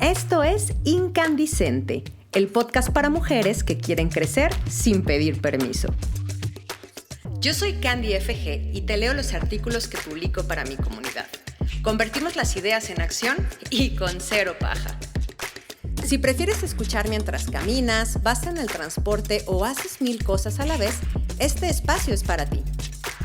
Esto es Incandescente, el podcast para mujeres que quieren crecer sin pedir permiso. Yo soy Candy FG y te leo los artículos que publico para mi comunidad. Convertimos las ideas en acción y con cero paja. Si prefieres escuchar mientras caminas, vas en el transporte o haces 1000 cosas a la vez, este espacio es para ti.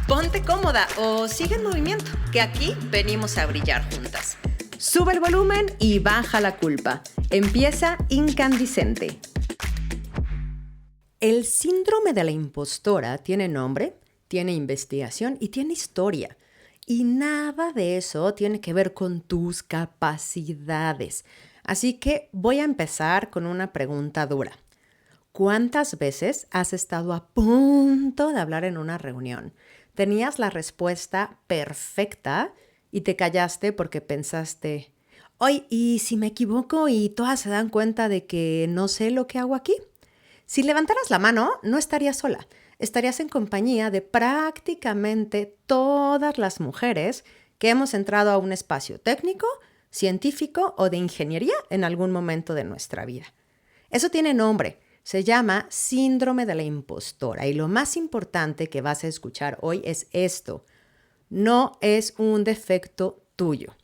Ponte cómoda o sigue en movimiento, que aquí venimos a brillar juntas. Sube el volumen y baja la culpa. Empieza Incandescente. El síndrome de la impostora tiene nombre, tiene investigación y tiene historia. Y nada de eso tiene que ver con tus capacidades. Así que voy a empezar con una pregunta dura. ¿Cuántas veces has estado a punto de hablar en una reunión? Tenías la respuesta perfecta y te callaste porque pensaste, oye, ¿y si me equivoco y todas se dan cuenta de que no sé lo que hago aquí? Si levantaras la mano, no estarías sola. Estarías en compañía de prácticamente todas las mujeres que hemos entrado a un espacio técnico, científico o de ingeniería en algún momento de nuestra vida. Eso tiene nombre. Se llama síndrome de la impostora y lo más importante que vas a escuchar hoy es esto. No es un defecto tuyo.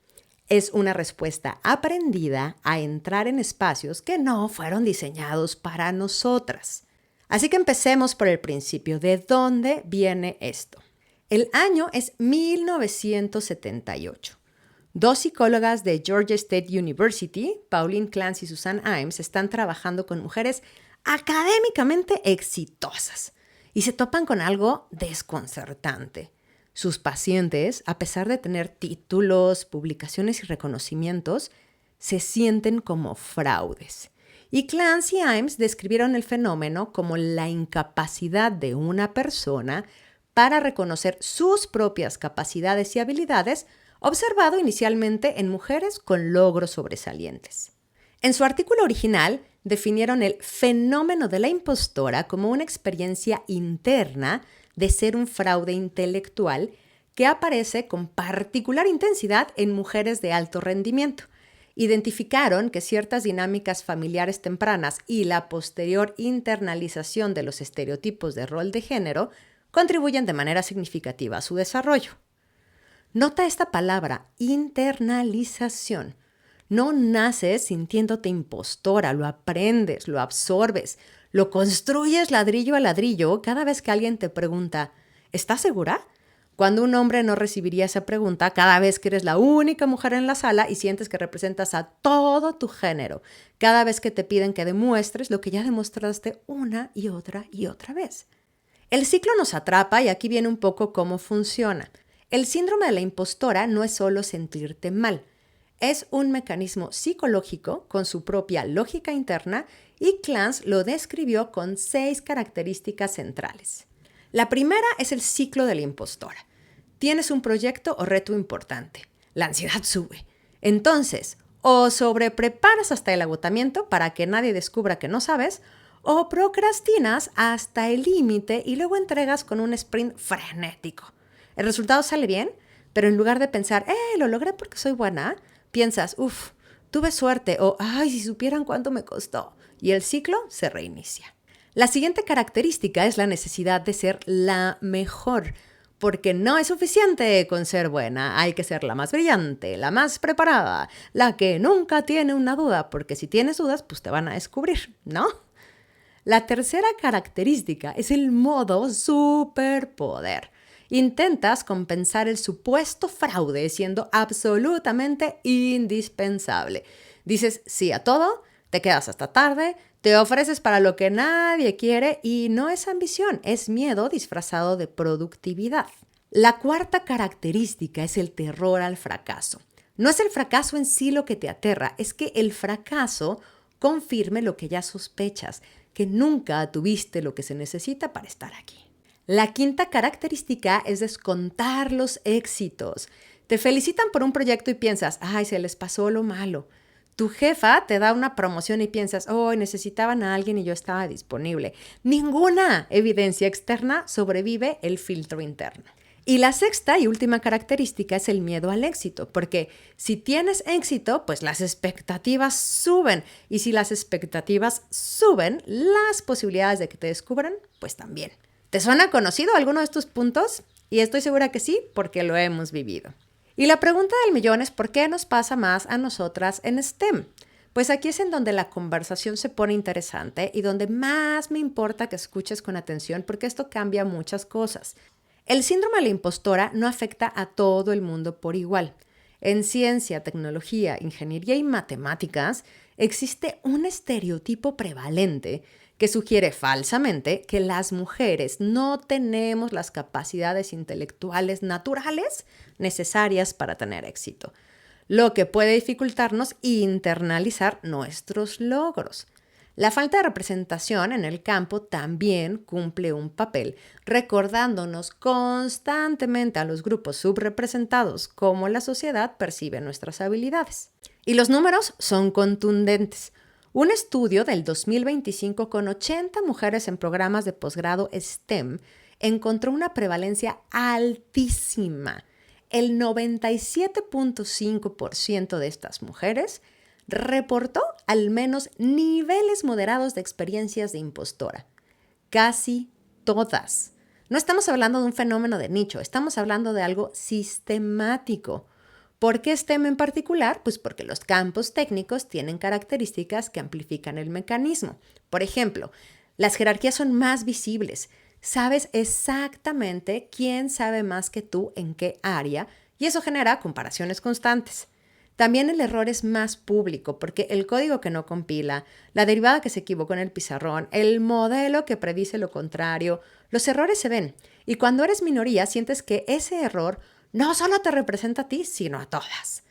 Es una respuesta aprendida a entrar en espacios que no fueron diseñados para nosotras. Así que empecemos por el principio. ¿De dónde viene esto? El año es 1978. Dos psicólogas de Georgia State University, Pauline Clance y Susan Imes, están trabajando con mujeres académicamente exitosas y se topan con algo desconcertante. Sus pacientes, a pesar de tener títulos, publicaciones y reconocimientos, se sienten como fraudes. Y Clance y Imes describieron el fenómeno como la incapacidad de una persona para reconocer sus propias capacidades y habilidades, observado inicialmente en mujeres con logros sobresalientes. En su artículo original, definieron el fenómeno de la impostora como una experiencia interna de ser un fraude intelectual que aparece con particular intensidad en mujeres de alto rendimiento. Identificaron que ciertas dinámicas familiares tempranas y la posterior internalización de los estereotipos de rol de género contribuyen de manera significativa a su desarrollo. Nota esta palabra, internalización. No naces sintiéndote impostora, lo aprendes, lo absorbes, lo construyes ladrillo a ladrillo cada vez que alguien te pregunta, ¿estás segura? Cuando un hombre no recibiría esa pregunta cada vez que eres la única mujer en la sala y sientes que representas a todo tu género, cada vez que te piden que demuestres lo que ya demostraste una y otra vez. El ciclo nos atrapa y aquí viene un poco cómo funciona. El síndrome de la impostora no es solo sentirte mal. Es un mecanismo psicológico con su propia lógica interna y Clance lo describió con 6 características centrales. La primera es el ciclo de la impostora. Tienes un proyecto o reto importante. La ansiedad sube. Entonces, o sobrepreparas hasta el agotamiento para que nadie descubra que no sabes, o procrastinas hasta el límite y luego entregas con un sprint frenético. El resultado sale bien, pero en lugar de pensar, lo logré porque soy buena, piensas, tuve suerte o, si supieran cuánto me costó. Y el ciclo se reinicia. La siguiente característica es la necesidad de ser la mejor, porque no es suficiente con ser buena. Hay que ser la más brillante, la más preparada, la que nunca tiene una duda, porque si tienes dudas, pues te van a descubrir, ¿no? La tercera característica es el modo superpoder. Intentas compensar el supuesto fraude siendo absolutamente indispensable. Dices sí a todo, te quedas hasta tarde, te ofreces para lo que nadie quiere y no es ambición, es miedo disfrazado de productividad. La cuarta característica es el terror al fracaso. No es el fracaso en sí lo que te aterra, es que el fracaso confirme lo que ya sospechas, que nunca tuviste lo que se necesita para estar aquí. La quinta característica es descontar los éxitos. Te felicitan por un proyecto y piensas, se les pasó lo malo. Tu jefa te da una promoción y piensas, necesitaban a alguien y yo estaba disponible. Ninguna evidencia externa sobrevive el filtro interno. Y la sexta y última característica es el miedo al éxito, porque si tienes éxito, pues las expectativas suben. Y si las expectativas suben, las posibilidades de que te descubran, pues también. ¿Te suena conocido alguno de estos puntos? Y estoy segura que sí, porque lo hemos vivido. Y la pregunta del millón es ¿por qué nos pasa más a nosotras en STEM? Pues aquí es en donde la conversación se pone interesante y donde más me importa que escuches con atención porque esto cambia muchas cosas. El síndrome de la impostora no afecta a todo el mundo por igual. En ciencia, tecnología, ingeniería y matemáticas existe un estereotipo prevalente que sugiere falsamente que las mujeres no tenemos las capacidades intelectuales naturales necesarias para tener éxito, lo que puede dificultarnos internalizar nuestros logros. La falta de representación en el campo también cumple un papel, recordándonos constantemente a los grupos subrepresentados cómo la sociedad percibe nuestras habilidades. Y los números son contundentes. Un estudio del 2025 con 80 mujeres en programas de posgrado STEM encontró una prevalencia altísima. El 97.5% de estas mujeres reportó al menos niveles moderados de experiencias de impostora. Casi todas. No estamos hablando de un fenómeno de nicho, estamos hablando de algo sistemático. ¿Por qué STEM en particular? Pues porque los campos técnicos tienen características que amplifican el mecanismo. Por ejemplo, las jerarquías son más visibles. Sabes exactamente quién sabe más que tú en qué área y eso genera comparaciones constantes. También el error es más público porque el código que no compila, la derivada que se equivocó en el pizarrón, el modelo que predice lo contrario, los errores se ven. Y cuando eres minoría sientes que ese error no solo te representa a ti, sino a todas.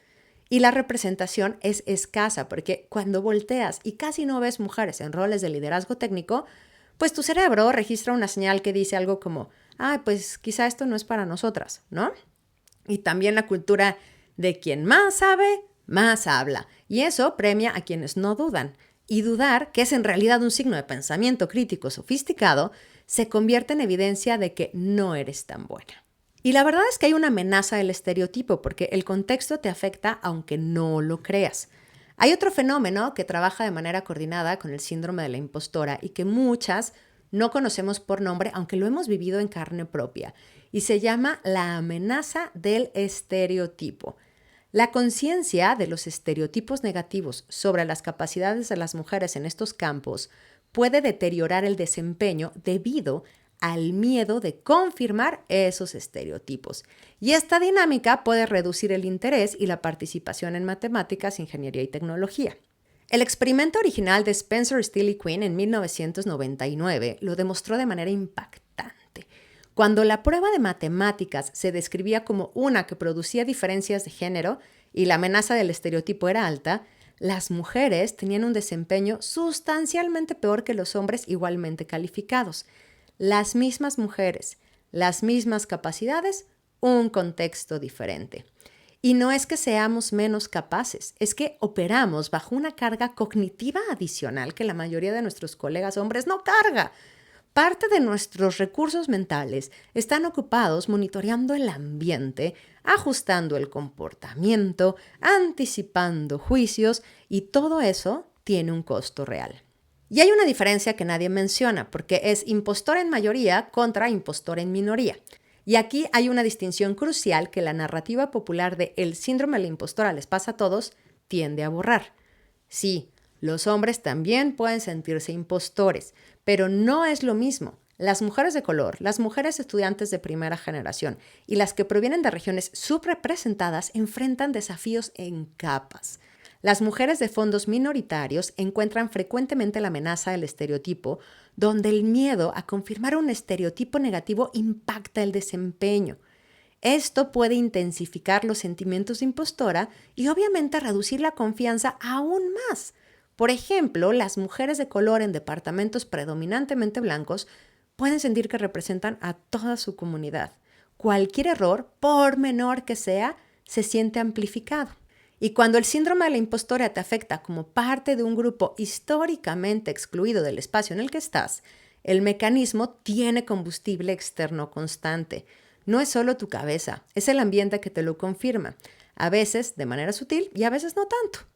Y la representación es escasa porque cuando volteas y casi no ves mujeres en roles de liderazgo técnico, pues tu cerebro registra una señal que dice algo como, pues quizá esto no es para nosotras, ¿no? Y también la cultura de quien más sabe, más habla. Y eso premia a quienes no dudan. Y dudar, que es en realidad un signo de pensamiento crítico sofisticado, se convierte en evidencia de que no eres tan buena. Y la verdad es que hay una amenaza del estereotipo porque el contexto te afecta aunque no lo creas. Hay otro fenómeno que trabaja de manera coordinada con el síndrome de la impostora y que muchas no conocemos por nombre, aunque lo hemos vivido en carne propia, y se llama la amenaza del estereotipo. La conciencia de los estereotipos negativos sobre las capacidades de las mujeres en estos campos puede deteriorar el desempeño debido al miedo de confirmar esos estereotipos. Y esta dinámica puede reducir el interés y la participación en matemáticas, ingeniería y tecnología. El experimento original de Spencer Steele y Quinn en 1999 lo demostró de manera impactante. Cuando la prueba de matemáticas se describía como una que producía diferencias de género y la amenaza del estereotipo era alta, las mujeres tenían un desempeño sustancialmente peor que los hombres igualmente calificados. Las mismas mujeres, las mismas capacidades, un contexto diferente. Y no es que seamos menos capaces, es que operamos bajo una carga cognitiva adicional que la mayoría de nuestros colegas hombres no carga. Parte de nuestros recursos mentales están ocupados monitoreando el ambiente, ajustando el comportamiento, anticipando juicios y todo eso tiene un costo real. Y hay una diferencia que nadie menciona porque es impostor en mayoría contra impostor en minoría. Y aquí hay una distinción crucial que la narrativa popular de el síndrome de la impostora les pasa a todos tiende a borrar. Sí, los hombres también pueden sentirse impostores, pero no es lo mismo. Las mujeres de color, las mujeres estudiantes de primera generación y las que provienen de regiones subrepresentadas enfrentan desafíos en capas. Las mujeres de fondos minoritarios encuentran frecuentemente la amenaza del estereotipo, donde el miedo a confirmar un estereotipo negativo impacta el desempeño. Esto puede intensificar los sentimientos de impostora y obviamente reducir la confianza aún más. Por ejemplo, las mujeres de color en departamentos predominantemente blancos pueden sentir que representan a toda su comunidad. Cualquier error, por menor que sea, se siente amplificado. Y cuando el síndrome de la impostora te afecta como parte de un grupo históricamente excluido del espacio en el que estás, el mecanismo tiene combustible externo constante. No es solo tu cabeza, es el ambiente que te lo confirma, a veces de manera sutil y a veces no tanto.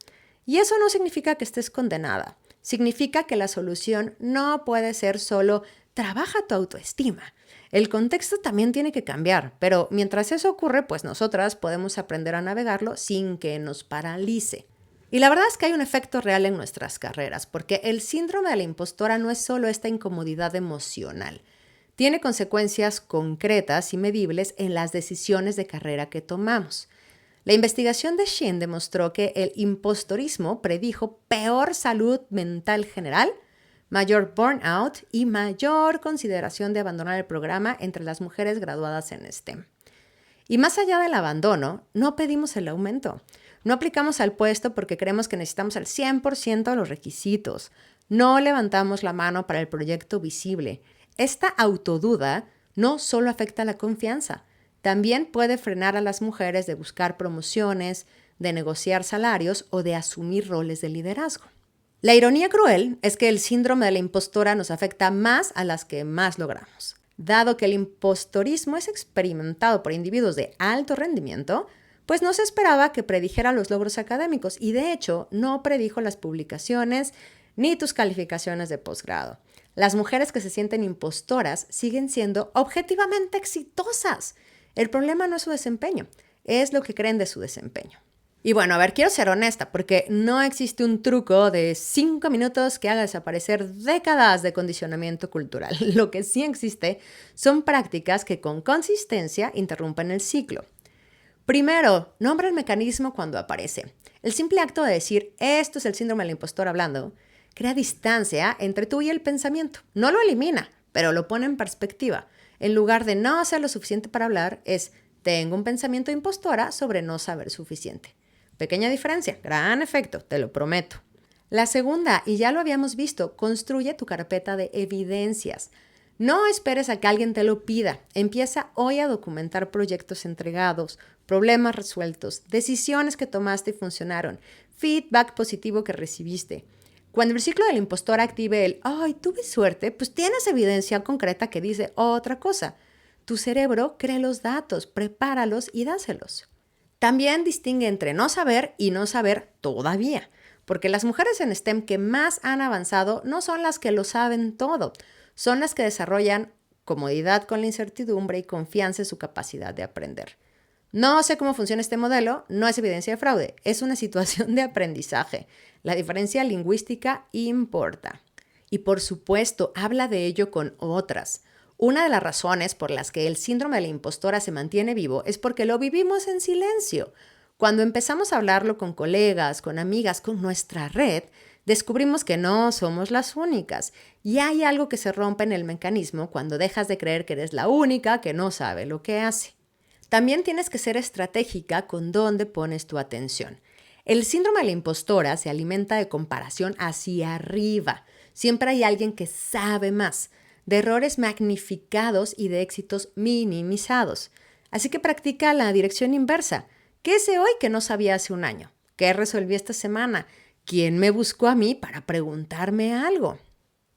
Y eso no significa que estés condenada, significa que la solución no puede ser solo trabaja tu autoestima. El contexto también tiene que cambiar, pero mientras eso ocurre, pues nosotras podemos aprender a navegarlo sin que nos paralice. Y la verdad es que hay un efecto real en nuestras carreras, porque el síndrome de la impostora no es solo esta incomodidad emocional. Tiene consecuencias concretas y medibles en las decisiones de carrera que tomamos. La investigación de Shin demostró que el impostorismo predijo peor salud mental general, mayor burnout y mayor consideración de abandonar el programa entre las mujeres graduadas en STEM. Y más allá del abandono, no pedimos el aumento. No aplicamos al puesto porque creemos que necesitamos el 100% de los requisitos. No levantamos la mano para el proyecto visible. Esta autoduda no solo afecta la confianza, también puede frenar a las mujeres de buscar promociones, de negociar salarios o de asumir roles de liderazgo. La ironía cruel es que el síndrome de la impostora nos afecta más a las que más logramos. Dado que el impostorismo es experimentado por individuos de alto rendimiento, pues no se esperaba que predijera los logros académicos y de hecho no predijo las publicaciones ni tus calificaciones de posgrado. Las mujeres que se sienten impostoras siguen siendo objetivamente exitosas. El problema no es su desempeño, es lo que creen de su desempeño. Y bueno, a ver, quiero ser honesta, porque no existe un truco de 5 minutos que haga desaparecer décadas de condicionamiento cultural. Lo que sí existe son prácticas que con consistencia interrumpen el ciclo. Primero, nombra el mecanismo cuando aparece. El simple acto de decir, esto es el síndrome del impostor hablando, crea distancia entre tú y el pensamiento. No lo elimina, pero lo pone en perspectiva. En lugar de no ser lo suficiente para hablar, es, tengo un pensamiento de impostora sobre no saber suficiente. Pequeña diferencia, gran efecto, te lo prometo. La segunda, y ya lo habíamos visto, construye tu carpeta de evidencias. No esperes a que alguien te lo pida. Empieza hoy a documentar proyectos entregados, problemas resueltos, decisiones que tomaste y funcionaron, feedback positivo que recibiste. Cuando el ciclo del impostor active el ¡ay, tuve suerte!, pues tienes evidencia concreta que dice otra cosa. Tu cerebro cree los datos, prepáralos y dáselos. También distingue entre no saber y no saber todavía, porque las mujeres en STEM que más han avanzado no son las que lo saben todo, son las que desarrollan comodidad con la incertidumbre y confianza en su capacidad de aprender. No sé cómo funciona este modelo, no es evidencia de fraude, es una situación de aprendizaje. La diferencia lingüística importa. Y por supuesto, habla de ello con otras. Una de las razones por las que el síndrome de la impostora se mantiene vivo es porque lo vivimos en silencio. Cuando empezamos a hablarlo con colegas, con amigas, con nuestra red, descubrimos que no somos las únicas. Y hay algo que se rompe en el mecanismo cuando dejas de creer que eres la única que no sabe lo que hace. También tienes que ser estratégica con dónde pones tu atención. El síndrome de la impostora se alimenta de comparación hacia arriba. Siempre hay alguien que sabe más, de errores magnificados y de éxitos minimizados. Así que practica la dirección inversa. ¿Qué sé hoy que no sabía hace un año? ¿Qué resolví esta semana? ¿Quién me buscó a mí para preguntarme algo?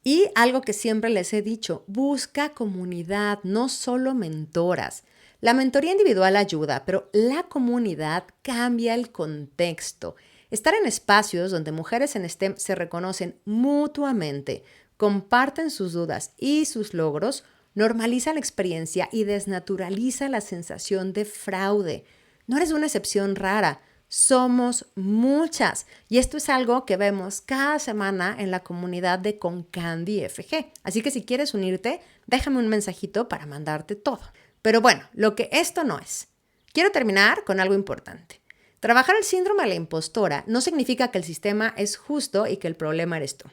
Y algo que siempre les he dicho, busca comunidad, no solo mentoras. La mentoría individual ayuda, pero la comunidad cambia el contexto. Estar en espacios donde mujeres en STEM se reconocen mutuamente, comparten sus dudas y sus logros, normaliza la experiencia y desnaturaliza la sensación de fraude. No eres una excepción rara, somos muchas. Y esto es algo que vemos cada semana en la comunidad de Concandi FG. Así que si quieres unirte, déjame un mensajito para mandarte todo. Pero bueno, lo que esto no es. Quiero terminar con algo importante. Trabajar el síndrome de la impostora no significa que el sistema es justo y que el problema eres tú.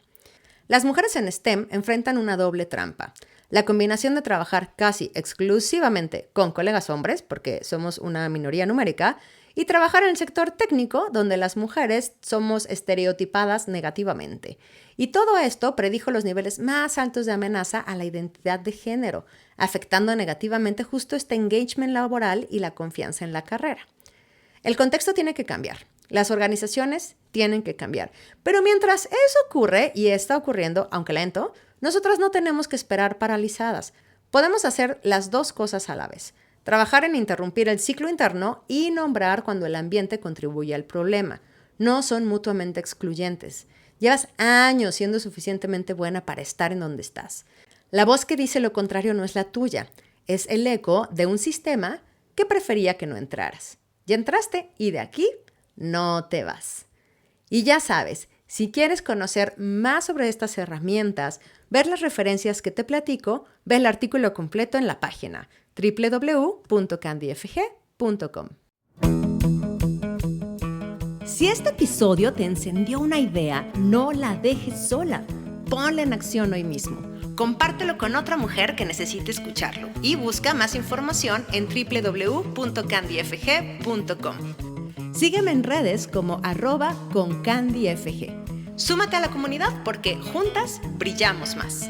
Las mujeres en STEM enfrentan una doble trampa. La combinación de trabajar casi exclusivamente con colegas hombres, porque somos una minoría numérica, y trabajar en el sector técnico, donde las mujeres somos estereotipadas negativamente. Y todo esto predijo los niveles más altos de amenaza a la identidad de género, afectando negativamente justo este engagement laboral y la confianza en la carrera. El contexto tiene que cambiar. Las organizaciones tienen que cambiar. Pero mientras eso ocurre, y está ocurriendo, aunque lento, nosotras no tenemos que esperar paralizadas. Podemos hacer las dos cosas a la vez. Trabajar en interrumpir el ciclo interno y nombrar cuando el ambiente contribuye al problema. No son mutuamente excluyentes. Llevas años siendo suficientemente buena para estar en donde estás. La voz que dice lo contrario no es la tuya. Es el eco de un sistema que prefería que no entraras. Ya entraste y de aquí no te vas. Y ya sabes, si quieres conocer más sobre estas herramientas, ver las referencias que te platico, ve el artículo completo en la página www.candyfg.com. Si este episodio te encendió una idea, no la dejes sola. Ponla en acción hoy mismo. Compártelo con otra mujer que necesite escucharlo y busca más información en www.candyfg.com. Sígueme en redes como @concandyfg. Súmate a la comunidad porque juntas brillamos más.